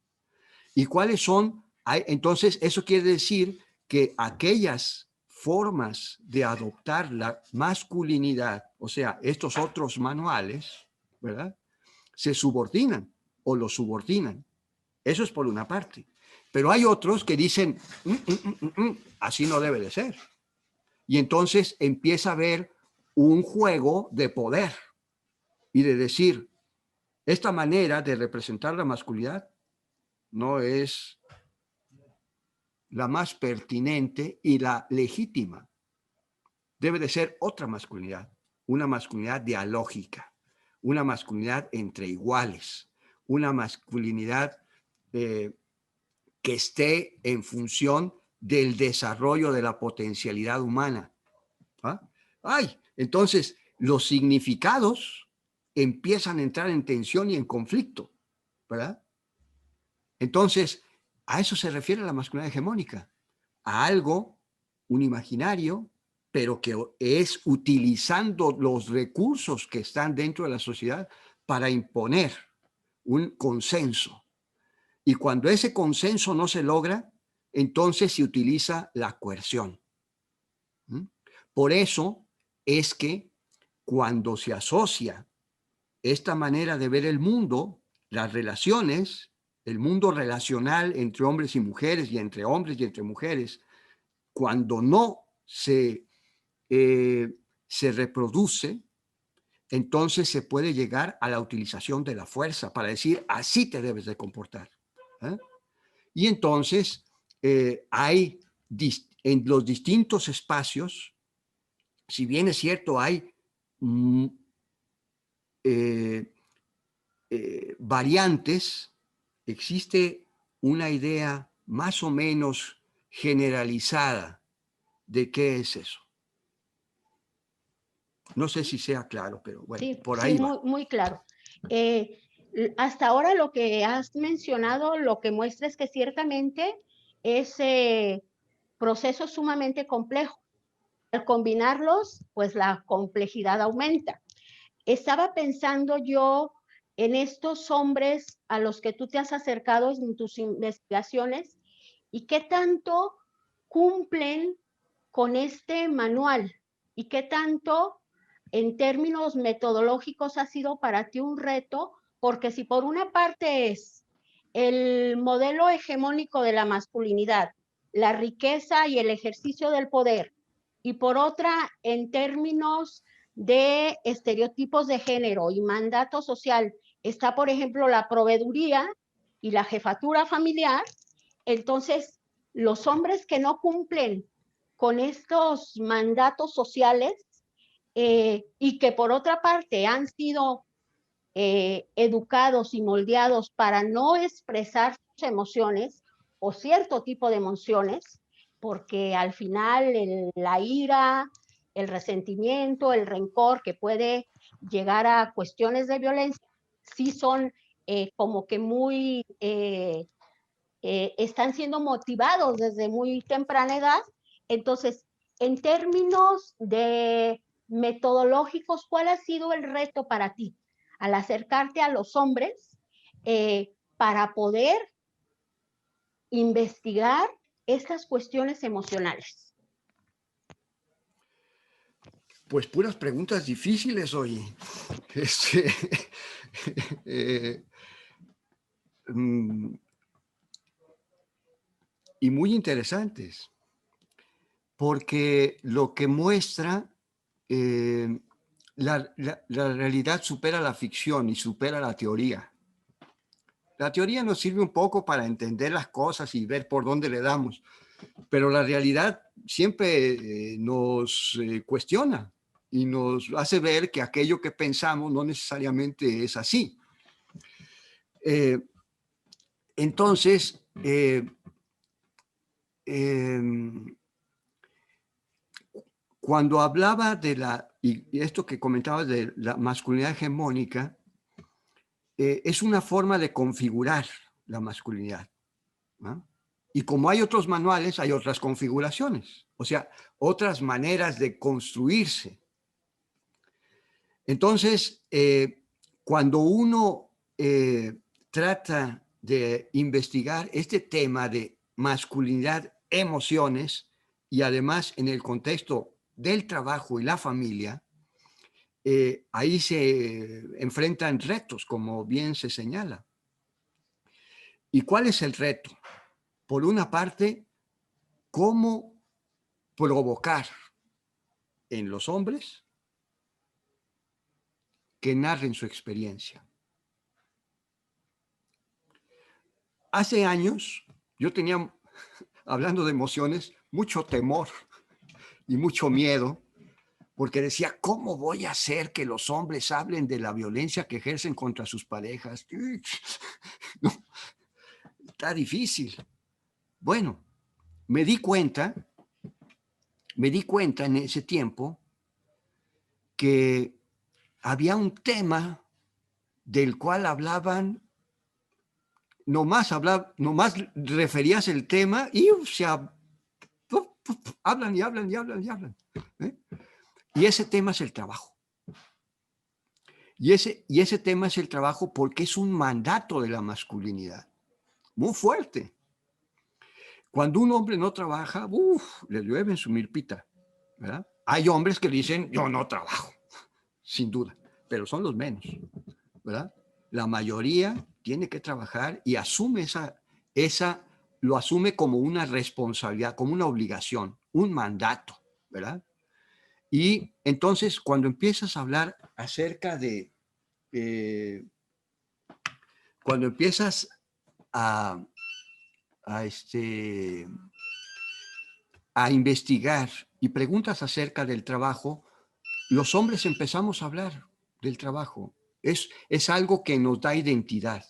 ¿Y cuáles son? Entonces, eso quiere decir que aquellas formas de adoptar la masculinidad, o sea, estos otros manuales, ¿verdad? Se subordinan o lo subordinan. Eso es por una parte. Pero hay otros que dicen, así no debe de ser. Y entonces empieza a haber un juego de poder y de decir, esta manera de representar la masculinidad no es la más pertinente y la legítima. Debe de ser otra masculinidad, una masculinidad dialógica, una masculinidad entre iguales, una masculinidad que esté en función del desarrollo de la potencialidad humana. ¿Ah? Ay, entonces los significados empiezan a entrar en tensión y en conflicto, ¿verdad? Entonces, a eso se refiere la masculinidad hegemónica, a algo, un imaginario, pero que es utilizando los recursos que están dentro de la sociedad para imponer un consenso. Y cuando ese consenso no se logra, entonces se utiliza la coerción. Por eso es que cuando se asocia esta manera de ver el mundo, las relaciones, el mundo relacional entre hombres y mujeres y entre hombres y entre mujeres, cuando no se reproduce, entonces se puede llegar a la utilización de la fuerza para decir, así te debes de comportar. ¿Eh? Y entonces hay en los distintos espacios, si bien es cierto, hay variantes, existe una idea más o menos generalizada de qué es eso. No sé si sea claro, pero bueno, Sí, por sí, ahí va. muy claro. Hasta ahora lo que has mencionado, lo que muestra es que ciertamente es proceso sumamente complejo. Al combinarlos, pues la complejidad aumenta. Estaba pensando yo en estos hombres a los que tú te has acercado en tus investigaciones y qué tanto cumplen con este manual y qué tanto en términos metodológicos ha sido para ti un reto, porque si por una parte es el modelo hegemónico de la masculinidad, la riqueza y el ejercicio del poder, y por otra en términos de estereotipos de género y mandato social, está por ejemplo la proveeduría y la jefatura familiar, entonces los hombres que no cumplen con estos mandatos sociales y que por otra parte han sido educados y moldeados para no expresar sus emociones o cierto tipo de emociones, porque al final la ira, el resentimiento, el rencor que puede llegar a cuestiones de violencia, sí son como que muy, están siendo motivados desde muy temprana edad. Entonces, en términos de metodológicos, ¿cuál ha sido el reto para ti al acercarte a los hombres para poder investigar estas cuestiones emocionales? Pues puras preguntas difíciles hoy. Y muy interesantes, porque lo que muestra la realidad supera la ficción y supera la teoría. La teoría nos sirve un poco para entender las cosas y ver por dónde le damos, pero la realidad siempre nos cuestiona y nos hace ver que aquello que pensamos no necesariamente es así. Entonces, cuando hablaba de y esto que comentabas de la masculinidad hegemónica, es una forma de configurar la masculinidad, ¿no? Y como hay otros manuales, hay otras configuraciones, o sea, otras maneras de construirse. Entonces, cuando uno trata de investigar este tema de masculinidad, emociones, y además en el contexto del trabajo y la familia, ahí se enfrentan retos, como bien se señala. ¿Y cuál es el reto? Por una parte, cómo provocar en los hombres que narren su experiencia. Hace años yo tenía, hablando de emociones, mucho temor y mucho miedo, porque decía, ¿cómo voy a hacer que los hombres hablen de la violencia que ejercen contra sus parejas? No, está difícil. Bueno, me di cuenta en ese tiempo que había un tema del cual hablaban, nomás referías el tema y hablan y hablan y hablan y hablan. Y ese tema es el trabajo. Y ese tema es el trabajo porque es un mandato de la masculinidad, muy fuerte. Cuando un hombre no trabaja, le llueve en su milpita, ¿verdad? Hay hombres que dicen, yo no trabajo, sin duda, pero son los menos, ¿verdad? La mayoría tiene que trabajar y asume lo asume como una responsabilidad, como una obligación, un mandato, ¿verdad? Y entonces cuando empiezas a hablar acerca de cuando empiezas a, a, este, a investigar y preguntas acerca del trabajo, los hombres empezamos a hablar del trabajo. Es algo que nos da identidad,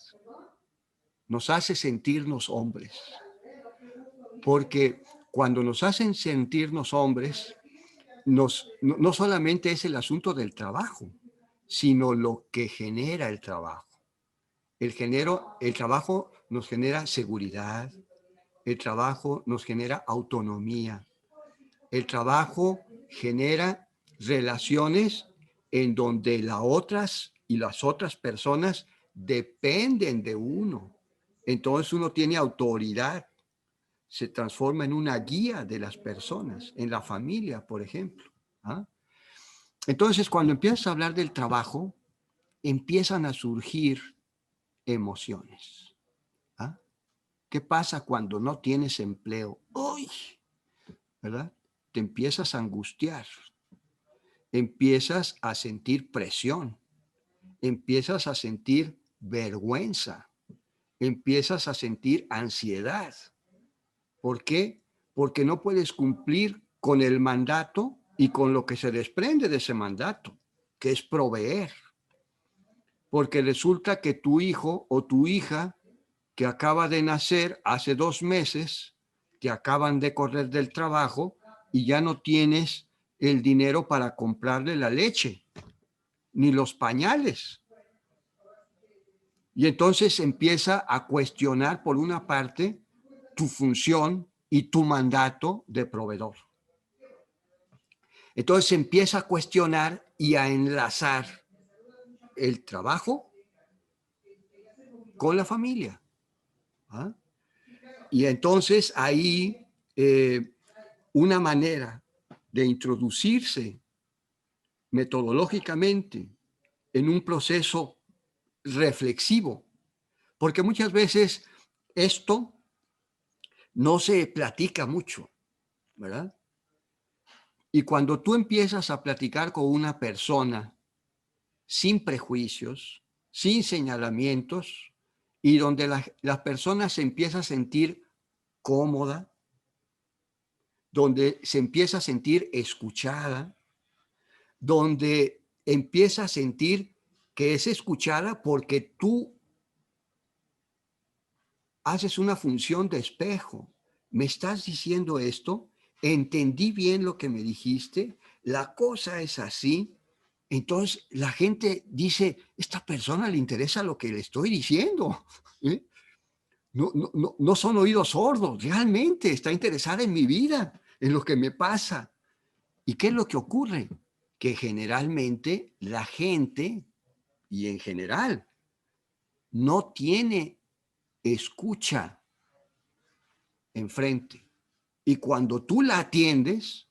nos hace sentirnos hombres, porque cuando nos hacen sentirnos hombres, no solamente es el asunto del trabajo, sino lo que genera el trabajo. El trabajo nos genera seguridad, el trabajo nos genera autonomía, el trabajo genera relaciones en donde las otras personas dependen de uno. Entonces uno tiene autoridad, se transforma en una guía de las personas, en la familia, por ejemplo. ¿Ah? Entonces, cuando empiezas a hablar del trabajo, empiezan a surgir emociones. ¿Ah? ¿Qué pasa cuando no tienes empleo? ¡Uy! ¿Verdad? Te empiezas a angustiar, empiezas a sentir presión, empiezas a sentir vergüenza, empiezas a sentir ansiedad. ¿Por qué? Porque no puedes cumplir con el mandato y con lo que se desprende de ese mandato, que es proveer. Porque resulta que tu hijo o tu hija que acaba de nacer hace 2 meses, te acaban de correr del trabajo y ya no tienes el dinero para comprarle la leche, ni los pañales. Y entonces empieza a cuestionar, por una parte, tu función y tu mandato de proveedor. Entonces empieza a cuestionar y a enlazar el trabajo con la familia. ¿Ah? Y entonces ahí una manera de introducirse metodológicamente en un proceso reflexivo, porque muchas veces esto no se platica mucho, ¿verdad? Y cuando tú empiezas a platicar con una persona sin prejuicios, sin señalamientos, y donde la persona se empieza a sentir cómoda, donde se empieza a sentir escuchada, donde empieza a sentir que es escuchada porque tú haces una función de espejo. ¿Me estás diciendo esto? ¿Entendí bien lo que me dijiste? La cosa es así. Entonces la gente dice, esta persona le interesa lo que le estoy diciendo. ¿Eh? No son oídos sordos, realmente está interesada en mi vida, en lo que me pasa. ¿Y qué es lo que ocurre? Que generalmente la gente, y en general, no tiene escucha enfrente. Y cuando tú la atiendes,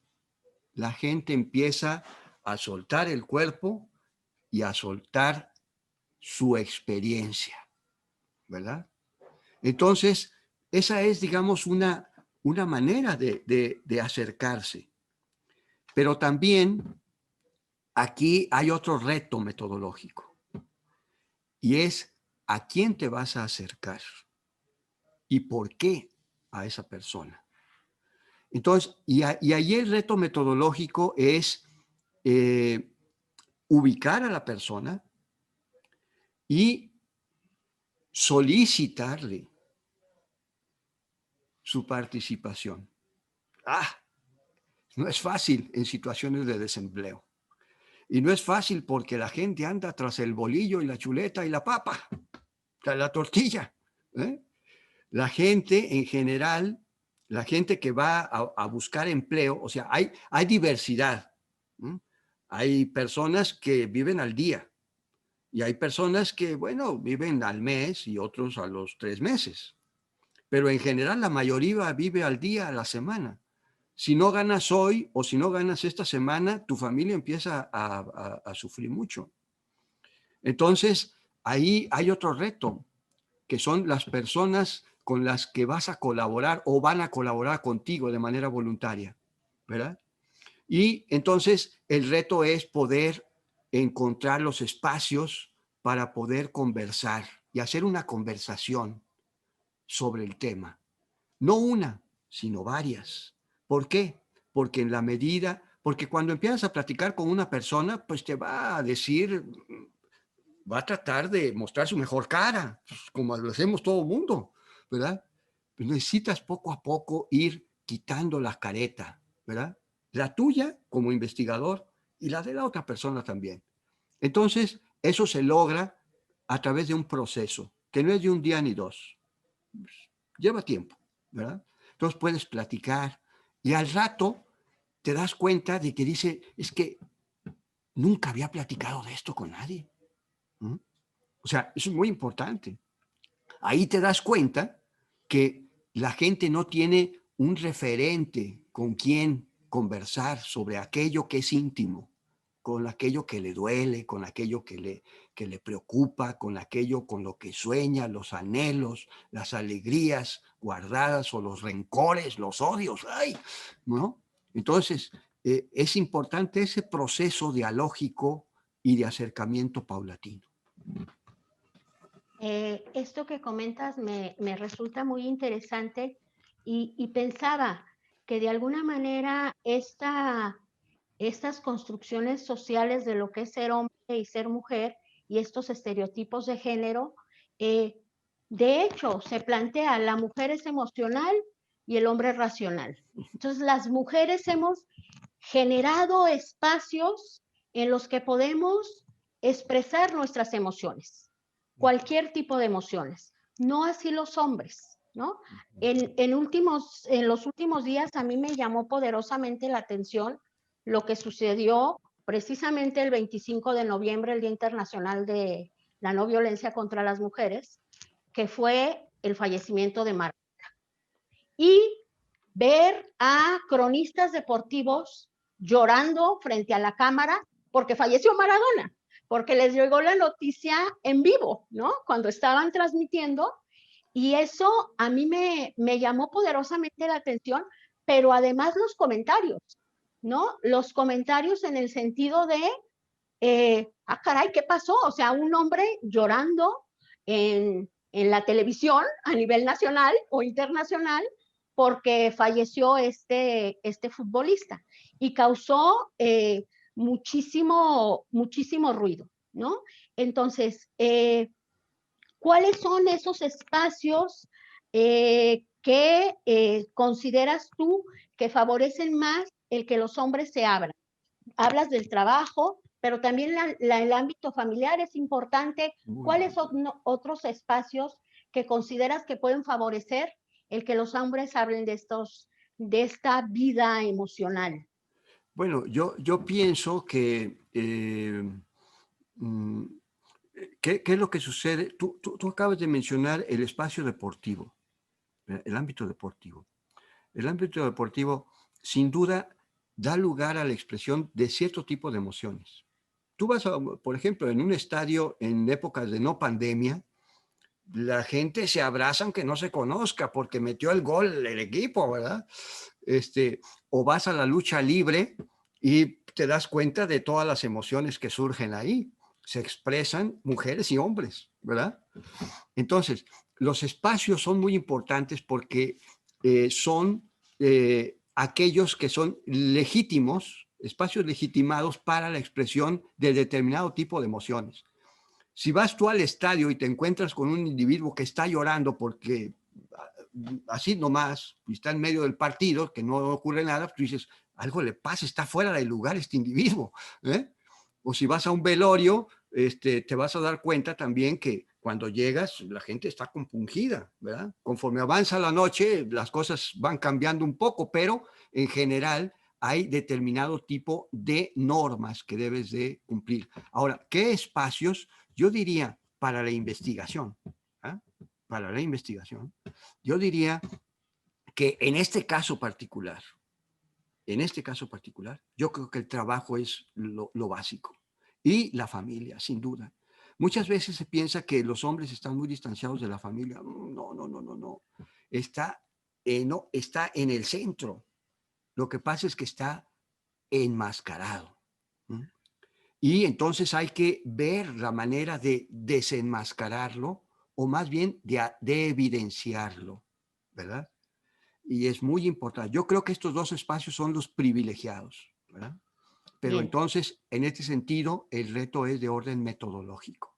la gente empieza a soltar el cuerpo y a soltar su experiencia, ¿verdad? Entonces, esa es, digamos, una manera de acercarse. Pero también aquí hay otro reto metodológico y es a quién te vas a acercar y por qué a esa persona. Entonces, y ahí el reto metodológico es ubicar a la persona y solicitarle su participación. No es fácil en situaciones de desempleo. Y no es fácil porque la gente anda tras el bolillo y la chuleta y la papa, tras la tortilla. ¿Eh? La gente en general, la gente que va a buscar empleo, o sea, hay diversidad. ¿Mm? Hay personas que viven al día y hay personas que, bueno, viven al mes y otros a los 3 meses. Pero en general la mayoría vive al día, a la semana. Si no ganas hoy o si no ganas esta semana, tu familia empieza a sufrir mucho. Entonces, ahí hay otro reto, que son las personas con las que vas a colaborar o van a colaborar contigo de manera voluntaria, ¿verdad? Y entonces el reto es poder encontrar los espacios para poder conversar y hacer una conversación sobre el tema. No una, sino varias. ¿Por qué? Porque en la medida, porque cuando empiezas a platicar con una persona, pues te va a decir, va a tratar de mostrar su mejor cara, pues, como lo hacemos todo el mundo, ¿verdad? Pues necesitas poco a poco ir quitando la careta, ¿verdad? La tuya como investigador y la de la otra persona también. Entonces, eso se logra a través de un proceso, que no es de un día ni dos. Lleva tiempo, ¿verdad? Entonces puedes platicar y al rato te das cuenta de que dice, es que nunca había platicado de esto con nadie. ¿Mm? O sea, eso es muy importante. Ahí te das cuenta que la gente no tiene un referente con quien conversar sobre aquello que es íntimo, con aquello que le duele, con aquello que le preocupa, con aquello con lo que sueña, los anhelos, las alegrías guardadas o los rencores, los odios. ¡Ay! ¿No? Entonces, es importante ese proceso dialógico y de acercamiento paulatino. Esto que comentas me resulta muy interesante y pensaba que de alguna manera estas construcciones sociales de lo que es ser hombre y ser mujer y estos estereotipos de género, eh, de hecho, se plantea la mujer es emocional y el hombre es racional. Entonces, las mujeres hemos generado espacios en los que podemos expresar nuestras emociones, cualquier tipo de emociones, no así los hombres, ¿no? En los últimos días a mí me llamó poderosamente la atención lo que sucedió precisamente el 25 de noviembre, el Día Internacional de la No Violencia contra las Mujeres, que fue el fallecimiento de Maradona. Y ver a cronistas deportivos llorando frente a la cámara porque falleció Maradona, porque les llegó la noticia en vivo, ¿no? Cuando estaban transmitiendo, y eso a mí me llamó poderosamente la atención, pero además los comentarios, ¿no? Los comentarios en el sentido de, caray, ¿qué pasó? O sea, un hombre llorando en la televisión a nivel nacional o internacional porque falleció este futbolista y causó muchísimo ruido, ¿no? Entonces, ¿cuáles son esos espacios que consideras tú que favorecen más el que los hombres se abran? Hablas del trabajo, pero también el ámbito familiar es importante. ¿Cuáles son otros espacios que consideras que pueden favorecer el que los hombres hablen de esta vida emocional? Bueno, yo pienso que, ¿qué es lo que sucede? Tú acabas de mencionar el espacio deportivo, el ámbito deportivo. El ámbito deportivo, sin duda, da lugar a la expresión de cierto tipo de emociones. Tú vas, por ejemplo, en un estadio en épocas de no pandemia, la gente se abraza aunque no se conozca porque metió el gol el equipo, ¿verdad? O vas a la lucha libre y te das cuenta de todas las emociones que surgen ahí. Se expresan mujeres y hombres, ¿verdad? Entonces, los espacios son muy importantes porque son aquellos que son legítimos, espacios legitimados para la expresión de determinado tipo de emociones. Si vas tú al estadio y te encuentras con un individuo que está llorando porque así nomás, y está en medio del partido, que no ocurre nada, tú dices, algo le pasa, está fuera de lugar este individuo. ¿Eh? O si vas a un velorio, te vas a dar cuenta también que cuando llegas, la gente está compungida, ¿verdad? Conforme avanza la noche, las cosas van cambiando un poco, pero en general hay determinado tipo de normas que debes de cumplir. Ahora, ¿qué espacios? Yo diría para la investigación, ¿eh? Para la investigación, yo diría que en este caso particular, yo creo que el trabajo es lo básico y la familia, sin duda. Muchas veces se piensa que los hombres están muy distanciados de la familia. No, no, no, no, no. No, está en el centro. Lo que pasa es que está enmascarado. ¿Mm? Y entonces hay que ver la manera de desenmascararlo o más bien de evidenciarlo, ¿verdad? Y es muy importante. Yo creo que estos dos espacios son los privilegiados, ¿verdad? Pero Bien. entonces, en este sentido, el reto es de orden metodológico.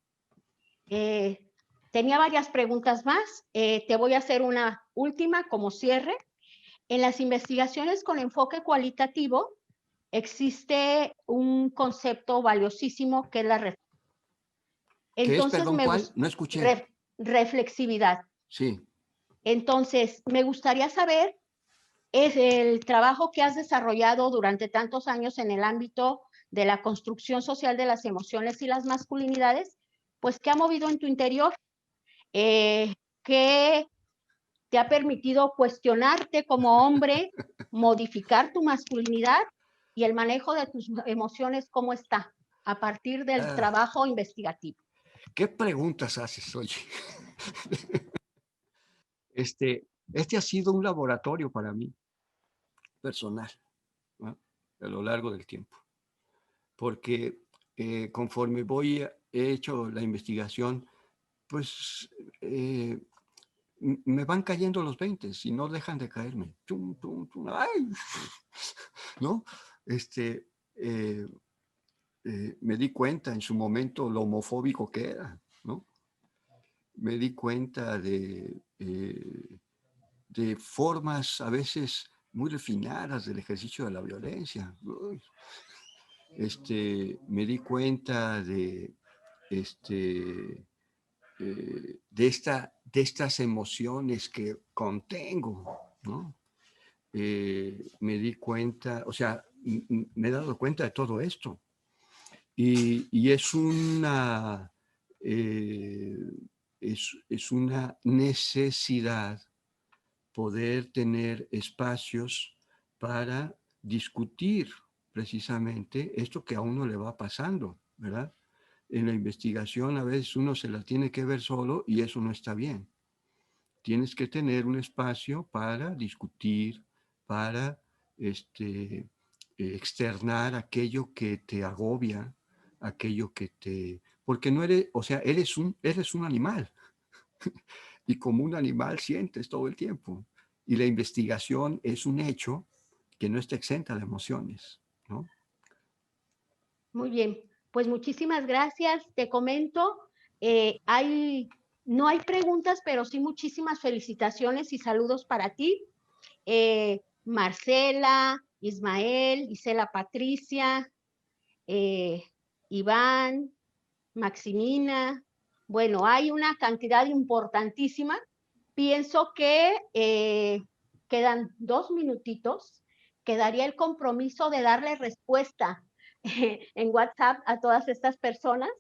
Tenía varias preguntas más. Te voy a hacer una última como cierre. En las investigaciones con enfoque cualitativo existe un concepto valiosísimo que es la ¿Qué es, entonces perdón, me cuál? gusta No escuché. reflexividad. Sí. Entonces, me gustaría saber es el trabajo que has desarrollado durante tantos años en el ámbito de la construcción social de las emociones y las masculinidades, pues, ¿qué ha movido en tu interior? ¿Qué te ha permitido cuestionarte como hombre, modificar tu masculinidad y el manejo de tus emociones, cómo está a partir del trabajo investigativo? ¿Qué preguntas haces, oye? Este ha sido un laboratorio para mí, personal, ¿no? A lo largo del tiempo. Porque conforme he hecho la investigación, pues me van cayendo los 20 y no dejan de caerme. Tum, tum, tum, ¡ay! ¿No? Este, eh, me di cuenta en su momento lo homofóbico que era, ¿no? Me di cuenta de formas a veces muy refinadas del ejercicio de la violencia. Me di cuenta de estas emociones que contengo, ¿no? Me di cuenta, o sea, me he dado cuenta de todo esto. Y eh, es una necesidad poder tener espacios para discutir precisamente esto que a uno le va pasando, ¿verdad? En la investigación a veces uno se la tiene que ver solo y eso no está bien. Tienes que tener un espacio para discutir, para externar aquello que te agobia, aquello que te... Porque no eres, o sea, eres un animal y como un animal sientes todo el tiempo. Y la investigación es un hecho que no está exenta de emociones, ¿no? Muy bien, pues muchísimas gracias. Te comento, no hay preguntas, pero sí muchísimas felicitaciones y saludos para ti. Marcela, Ismael, Isela Patricia, Iván, Maximina. Bueno, hay una cantidad importantísima. Pienso que quedan 2 minutitos. Quedaría el compromiso de darle respuesta en WhatsApp a todas estas personas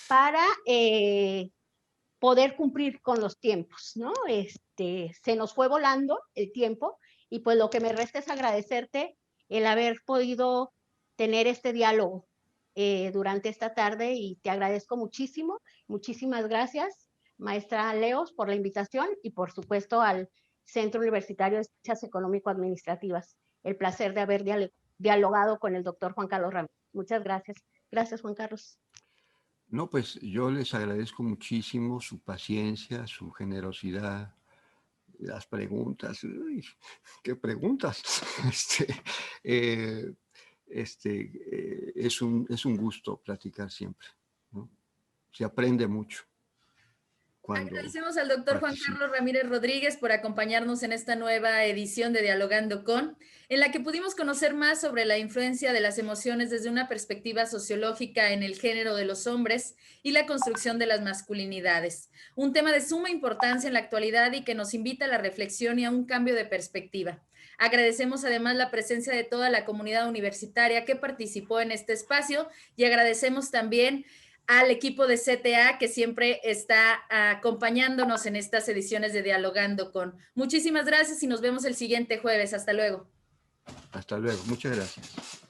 para poder cumplir con los tiempos, ¿no? Se nos fue volando el tiempo y pues lo que me resta es agradecerte el haber podido tener este diálogo durante esta tarde y te agradezco muchísimo. Muchísimas gracias, maestra Leos, por la invitación y por supuesto al Centro Universitario de Ciencias Económico-Administrativas. El placer de haber dialogado con el doctor Juan Carlos Ramírez. Muchas gracias. Gracias, Juan Carlos. No, pues yo les agradezco muchísimo su paciencia, su generosidad, las preguntas. Uy, ¿qué preguntas? Eh, es un gusto platicar siempre, ¿no? Se aprende mucho cuando Agradecemos al doctor Juan participa. Carlos Ramírez Rodríguez por acompañarnos en esta nueva edición de Dialogando con, en la que pudimos conocer más sobre la influencia de las emociones desde una perspectiva sociológica en el género de los hombres y la construcción de las masculinidades. Un tema de suma importancia en la actualidad y que nos invita a la reflexión y a un cambio de perspectiva. Agradecemos además la presencia de toda la comunidad universitaria que participó en este espacio y agradecemos también al equipo de CTA que siempre está acompañándonos en estas ediciones de Dialogando con. Muchísimas gracias y nos vemos el siguiente jueves. Hasta luego. Hasta luego. Muchas gracias.